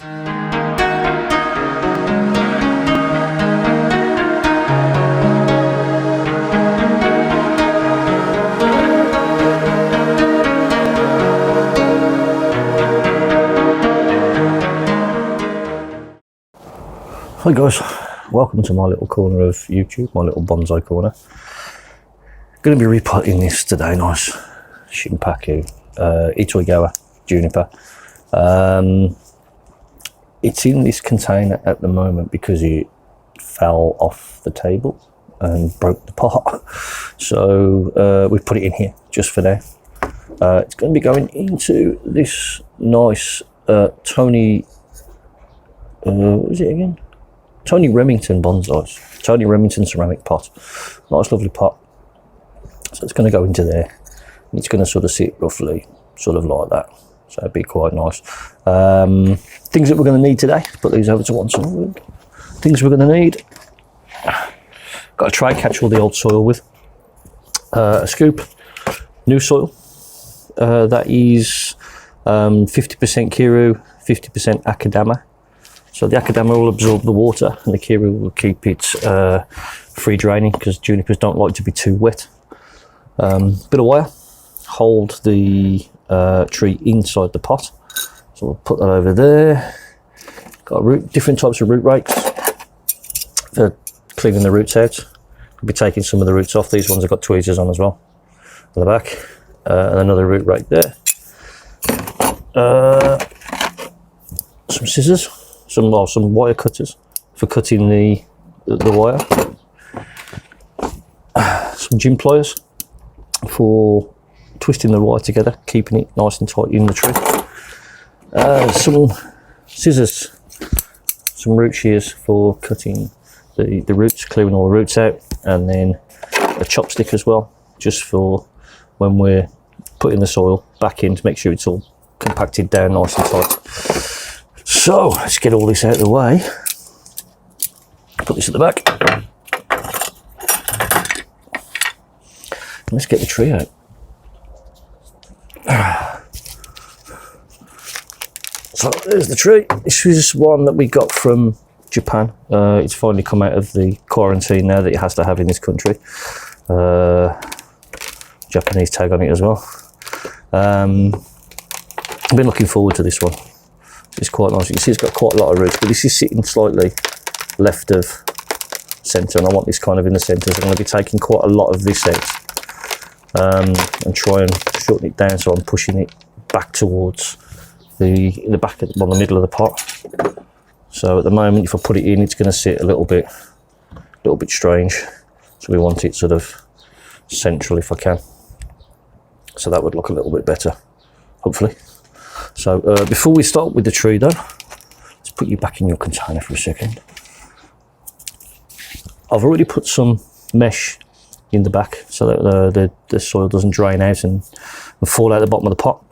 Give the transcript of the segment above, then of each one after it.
Hi guys, welcome to my little corner of YouTube, my little bonsai corner. Going to be repotting this today, nice Shohin Itoigawa Juniper. It's in this container at the moment because it fell off the table and broke the pot. So we put it in here just for now. It's going to be going into this nice Tony, what is it again? Tony Remington bonsais, Tony Remington ceramic pot. Nice lovely pot. So it's going to go into there. And it's going to sort of sit roughly sort of like that. So it'd be quite nice. Things that we're going to need today. Put these over to one side. Things we're going to need. Got a tray, catch all the old soil with. A scoop, new soil. That is 50% Kiru, 50% Akadama. So the Akadama will absorb the water and the Kiru will keep it free draining because junipers don't like to be too wet. Bit of wire, hold the tree inside the pot. So we'll put that over there. Got different types of root rakes for cleaning the roots out. We'll be taking some of the roots off. These ones have got tweezers on as well at the back. And another root rake there. Some scissors. Some wire cutters for cutting the wire. Some gym pliers for twisting the wire together, keeping it nice and tight in the tree. Some scissors, some root shears for cutting the roots, clearing all the roots out, and then a chopstick as well, just for when we're putting the soil back in to make sure it's all compacted down nice and tight. So let's get all this out of the way. Put this at the back. Let's get the tree out. So there's the tree. This is one that we got from Japan. It's finally come out of the quarantine now that it has to have in this country. Japanese tag on it as well. I've been looking forward to this one. It's quite nice. You can see it's got quite a lot of roots, but this is sitting slightly left of centre, and I want this kind of in the centre, so I'm going to be taking quite a lot of this out and try and shorten it down, so I'm pushing it back towards the back, the middle of the pot. So at the moment, if I put it in, it's going to sit a little bit strange. So we want it sort of central if I can. So that would look a little bit better, hopefully. So before we start with the tree though, let's put you back in your container for a second. I've already put some mesh in the back so that the soil doesn't drain out and fall out the bottom of the pot.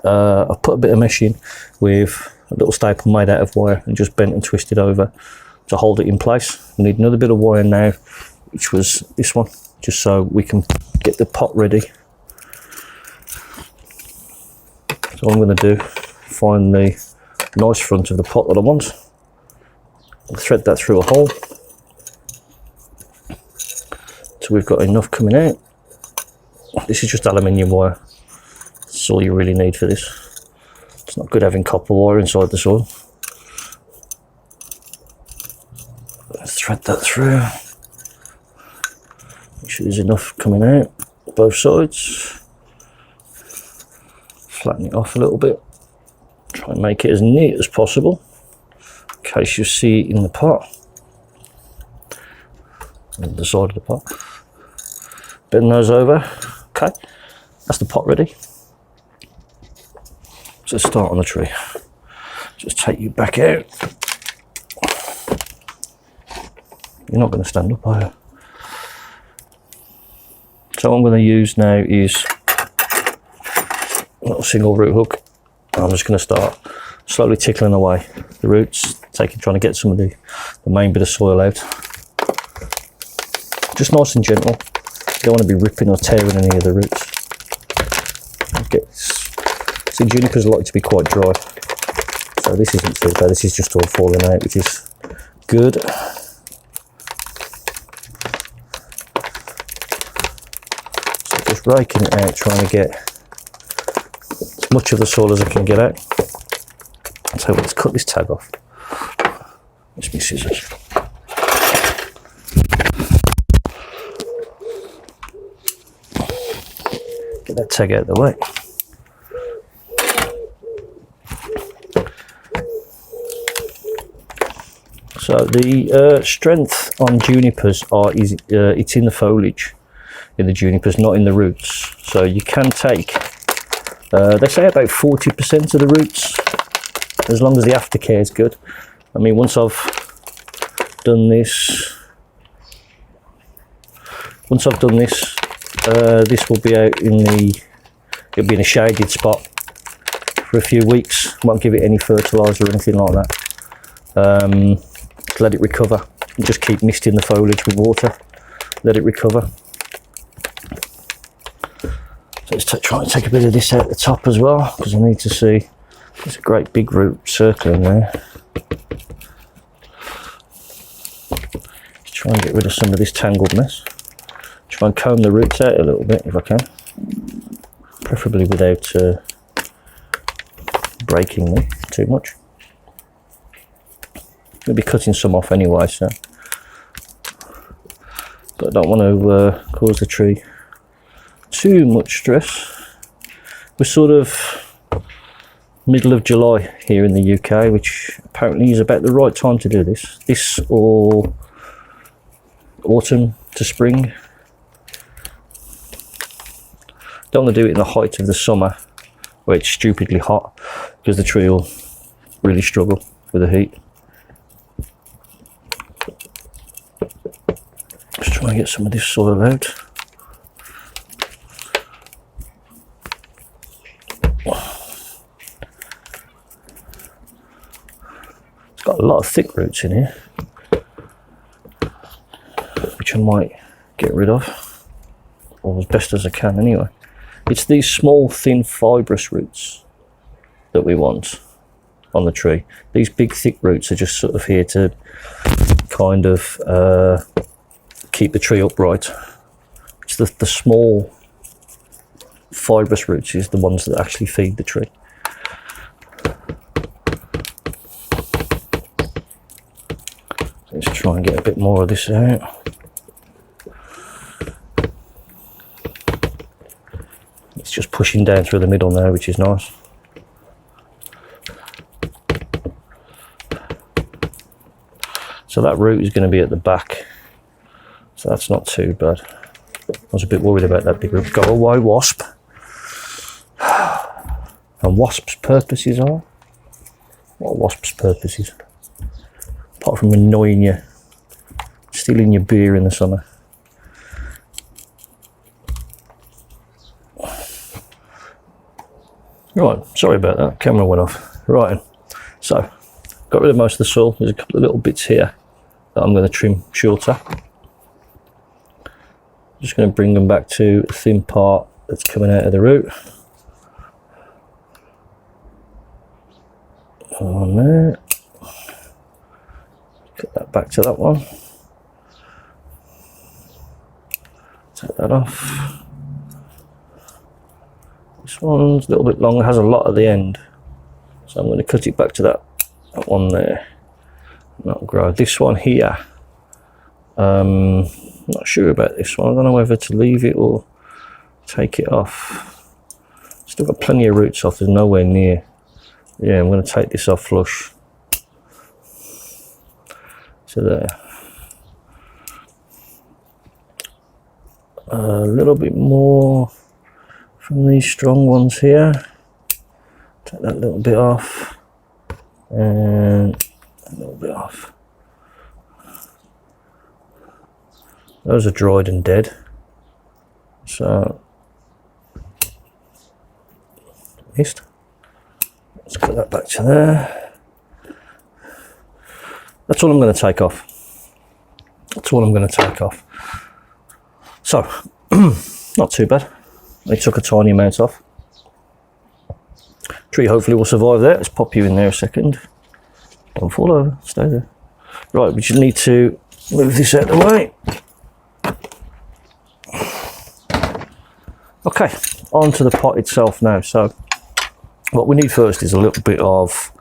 I've put a bit of mesh in with a little staple made out of wire and just bent and twisted over to hold it in place. We need another bit of wire now, which was this one, just so we can get the pot ready. So what I'm going to do, find the nice front of the pot that I want, and thread that through a hole so we've got enough coming out. This is just aluminium wire, that's all you really need for this. It's not good having copper wire inside the soil. Let's thread that through, make sure there's enough coming out both sides. Flatten it off a little bit, try and make it as neat as possible in case you see it in the pot, on the side of the pot. Bend those over. Okay, that's the pot ready. So let's start on the tree. Just take you back out. You're not going to stand up, are you? So what I'm going to use now is a little single root hook. I'm just going to start slowly tickling away the roots, trying to get some of the main bit of soil out. Just nice and gentle. You don't want to be ripping or tearing any of the roots. See, junipers like to be quite dry, So this isn't too bad. This is just all falling out, which is good. So just raking it out, trying to get as much of the soil as I can get out. So let's cut this tag off. It's my scissors. Get that tag out of the way. So the strength on junipers it's in the foliage, in the junipers, not in the roots. So you can take, they say about 40% of the roots, as long as the aftercare is good. I mean, once I've done this, this will be out in it'll be in a shaded spot for a few weeks. Won't give it any fertilizer or anything like that. Let it recover. Just keep misting the foliage with water. Let it recover. So let's try and take a bit of this out the top as well, because I need to see. There's a great big root circling there. Just try and get rid of some of this tangled mess. Try and comb the roots out a little bit if I can, preferably without breaking them too much. I'll be cutting some off anyway, so, but I don't want to cause the tree too much stress. We're sort of middle of July here in the UK, which apparently is about the right time to do this. This or autumn to spring. Don't want to do it in the height of the summer where it's stupidly hot, because the tree will really struggle with the heat. Just try and get some of this soil out. It's got a lot of thick roots in here, which I might get rid of, or as best as I can anyway. It's these small, thin, fibrous roots that we want on the tree. These big, thick roots are just sort of here to kind of keep the tree upright. It's the small, fibrous roots is the ones that actually feed the tree. Let's try and get a bit more of this out. It's just pushing down through the middle now, which is nice. So that root is going to be at the back, so that's not too bad. I was a bit worried about that big root. Go away, wasp. And wasps' purposes are? What are wasps' purposes? Apart from annoying you, stealing your beer in the summer. Right, sorry about that, camera went off. Right, so got rid of most of the soil. There's a couple of little bits here that I'm going to trim shorter. Just going to bring them back to the thin part that's coming out of the root. On there. Cut that back to that one. Take that off. This one's a little bit longer, has a lot at the end, so I'm going to cut it back to that one there. That'll grow. This one here, not sure about this one. I don't know whether to leave it or take it off. Still got plenty of roots off, there's nowhere near. Yeah, I'm going to take this off flush. So there. A little bit more from these strong ones here. Take that little bit off. And a little bit off. Those are dried and dead. So, missed. Let's cut that back to there. That's all I'm going to take off. That's all I'm going to take off. So, not too bad. I took a tiny amount off. Tree hopefully will survive there. Let's pop you in there a second. Don't fall over, stay there. Right, we just need to move this out of the way. Okay, onto the pot itself now. So what we need first is a little bit of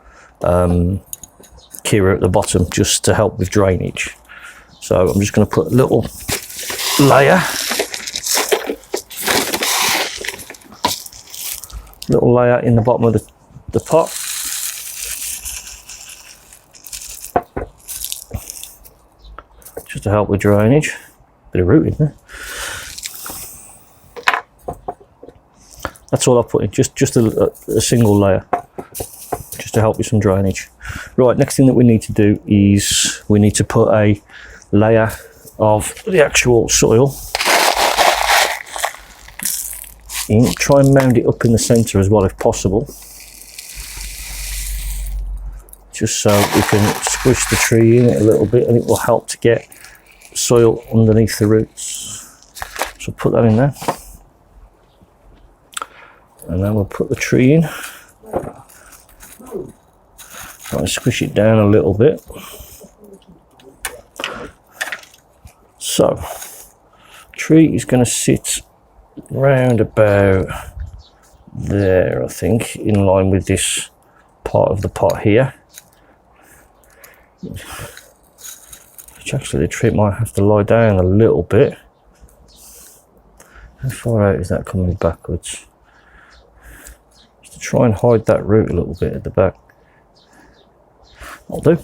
Kira at the bottom, just to help with drainage. So I'm just going to put a little layer in the bottom of the pot. Just to help with drainage. Bit of root in there. That's all I've put in, just a single layer, just to help with some drainage. Right, next thing that we need to do is we need to put a layer of the actual soil in. Try and mound it up in the centre as well if possible, just so we can squish the tree in it a little bit, and it will help to get soil underneath the roots. So put that in there, and then we'll put the tree in. Try and squish it down a little bit. So, tree is going to sit round about there, I think, in line with this part of the pot here. Which actually the tree might have to lie down a little bit. How far out is that coming backwards? Just to try and hide that root a little bit at the back. I'll do.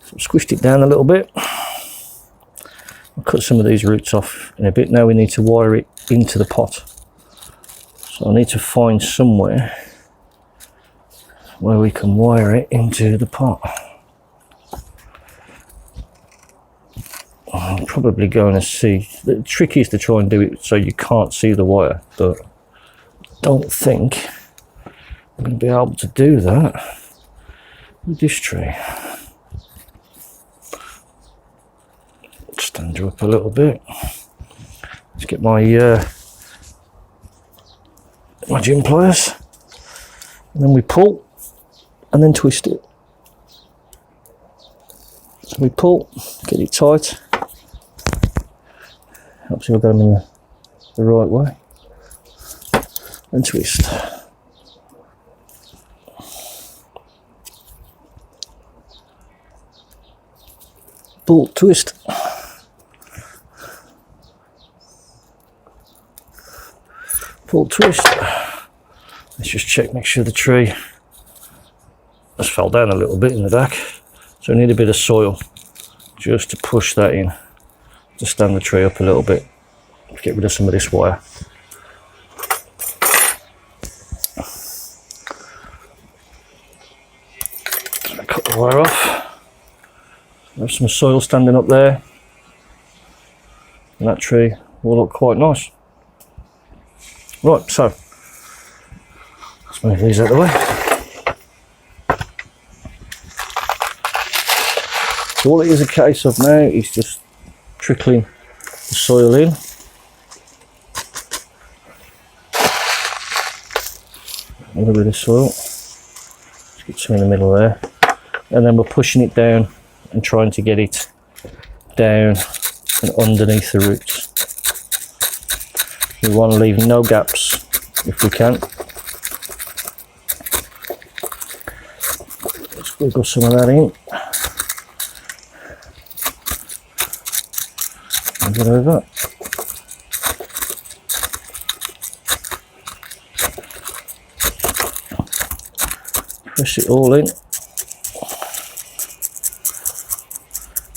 So squished it down a little bit. I'll cut some of these roots off in a bit. Now we need to wire it into the pot. So I need to find somewhere where we can wire it into the pot. I'm probably going to see. The trick is to try and do it so you can't see the wire, but I don't think I'm going to be able to do that with this tree. Stand her up a little bit. Let's get my gym pliers, and then we pull and then twist it. So we pull, get it tight. Helps you get them in the right way, and twist. Pull, twist. Pull, twist. Let's just check, make sure the tree has fell down a little bit in the back. So I need a bit of soil just to push that in, to stand the tree up a little bit. Get rid of some of this wire. Cut the wire off. Have some soil standing up there, and that tree will look quite nice. Right, so let's move these out of the way. So all it is a case of now is just trickling the soil in. A little bit of soil. Let's get some in the middle there. And then we're pushing it down and trying to get it down and underneath the roots. We want to leave no gaps if we can. Let's wiggle some of that in. And get over. Press it all in.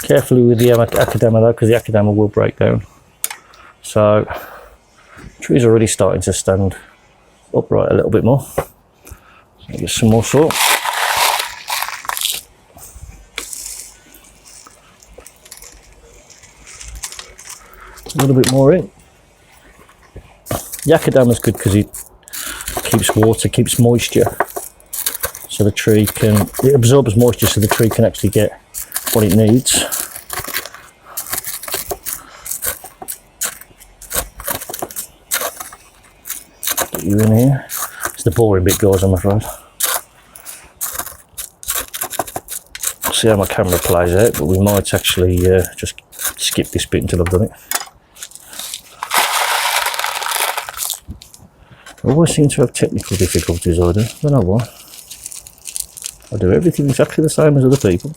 Carefully with the akadama though, because the akadama will break down. So the tree's already starting to stand upright a little bit more. Get some more soil. A little bit more in. The akadama is good because it keeps water, keeps moisture, so the tree can, it absorbs moisture so the tree can actually get what it needs. Get you in here. It's the boring bit, guys, I'm afraid. See how my camera plays out, but we might actually just skip this bit until I've done it. I always seem to have technical difficulties, I do. I don't know why. I do everything exactly the same as other people.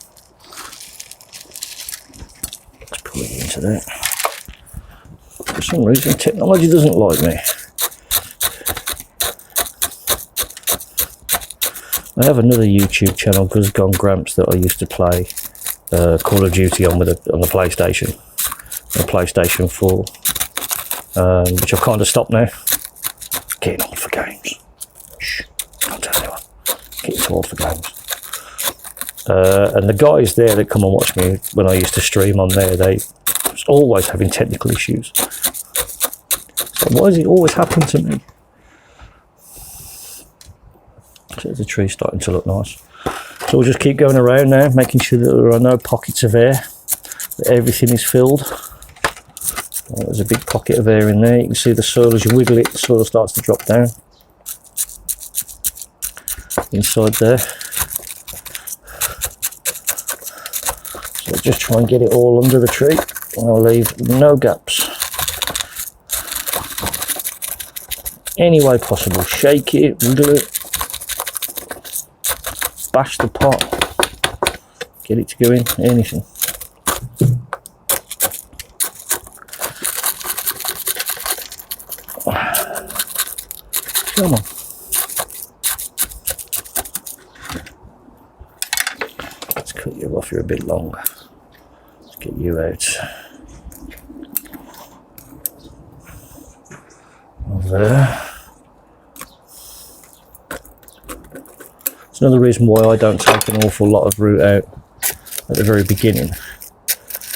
Let's put it into there. For some reason, technology doesn't like me. I have another YouTube channel, Guz Gone Gramps, that I used to play Call of Duty on the PlayStation, the PlayStation 4, which I've kind of stopped now. Getting old for games. Shh, don't tell anyone. Getting too old for games. And the guys there that come and watch me when I used to stream on there, they was always having technical issues. So why does it always happen to me? So the tree's starting to look nice. So we'll just keep going around now, making sure that there are no pockets of air, that everything is filled. There's a big pocket of air in there. You can see the soil, as you wiggle it, the soil starts to drop down inside there. So just try and get it all under the tree, and I'll leave no gaps. Any way possible. Shake it, wiggle it, bash the pot, get it to go in, anything. Come on. Let's cut you off, you're a bit long. Let's get you out. Over there. It's another reason why I don't take an awful lot of root out at the very beginning,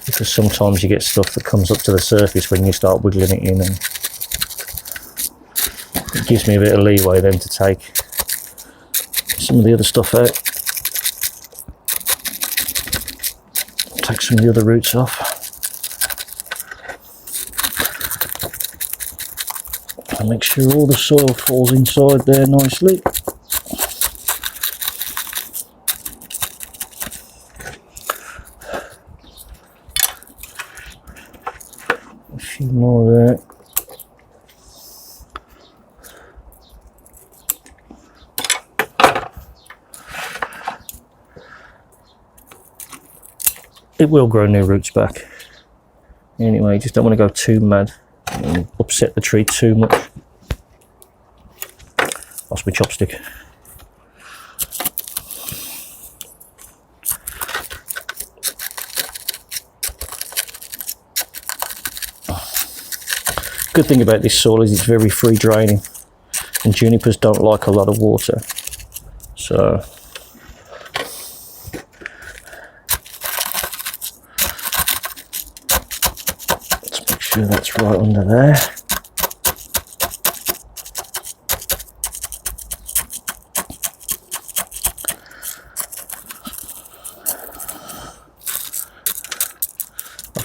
because sometimes you get stuff that comes up to the surface when you start wiggling it in, and it gives me a bit of leeway then to take some of the other stuff out, take some of the other roots off, and make sure all the soil falls inside there nicely. A few more there. It will grow new roots back. Anyway, you just don't want to go too mad and upset the tree too much. Lost my chopstick. Good thing about this soil is it's very free draining, and junipers don't like a lot of water, so let's make sure that's right under there.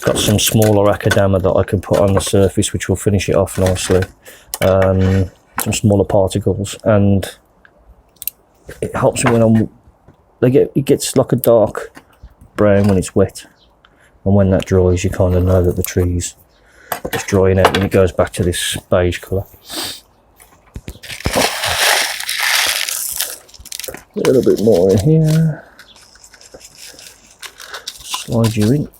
Got some smaller akadama that I can put on the surface, which will finish it off nicely. Some smaller particles, and it helps me when it gets like a dark brown when it's wet, and when that dries, you kind of know that the tree's just drying out, and it goes back to this beige colour. A little bit more in here. Slide you in.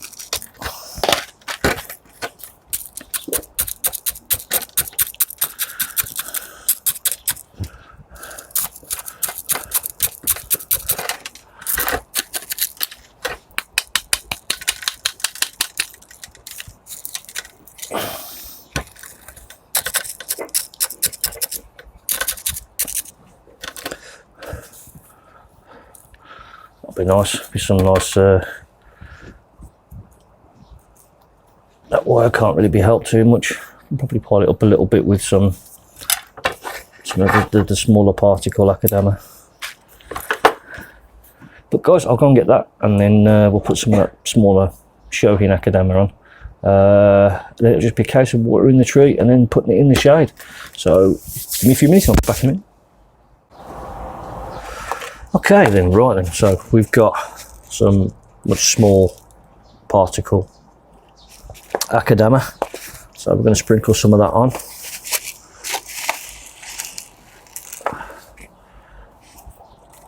That'll be nice. Be some nice. That wire can't really be helped too much. I'll probably pile it up a little bit with some of the smaller particle akadama. But guys, I'll go and get that, and then we'll put some of that smaller Shohin akadama on. Then it'll just be a case of watering the tree and then putting it in the shade. So give me a few minutes, I'll be back in a minute. Okay then, right then, so we've got some much small particle akadama, so we're going to sprinkle some of that on.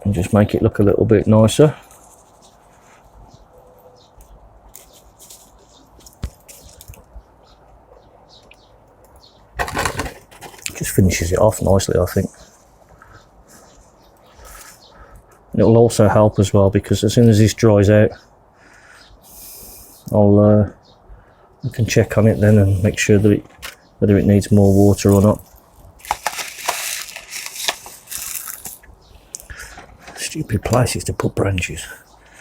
And just make it look a little bit nicer. Just finishes it off nicely, I think. And it'll also help as well, because as soon as this dries out, I can check on it then and make sure that whether it needs more water or not. Stupid places to put branches.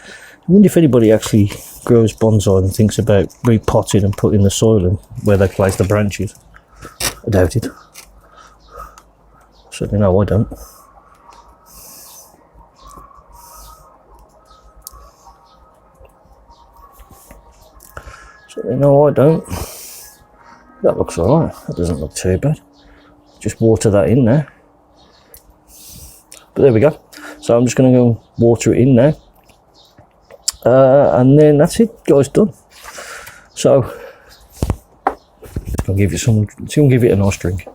I wonder if anybody actually grows bonsai and thinks about repotting and putting the soil in where they place the branches. I doubt it. Certainly no, I don't. Certainly no, I don't. That looks alright. That doesn't look too bad. Just water that in there. But there we go. So I'm just going to go water it in now. And then that's it, guys, done. So I'll give it some, it's going to give it a nice drink.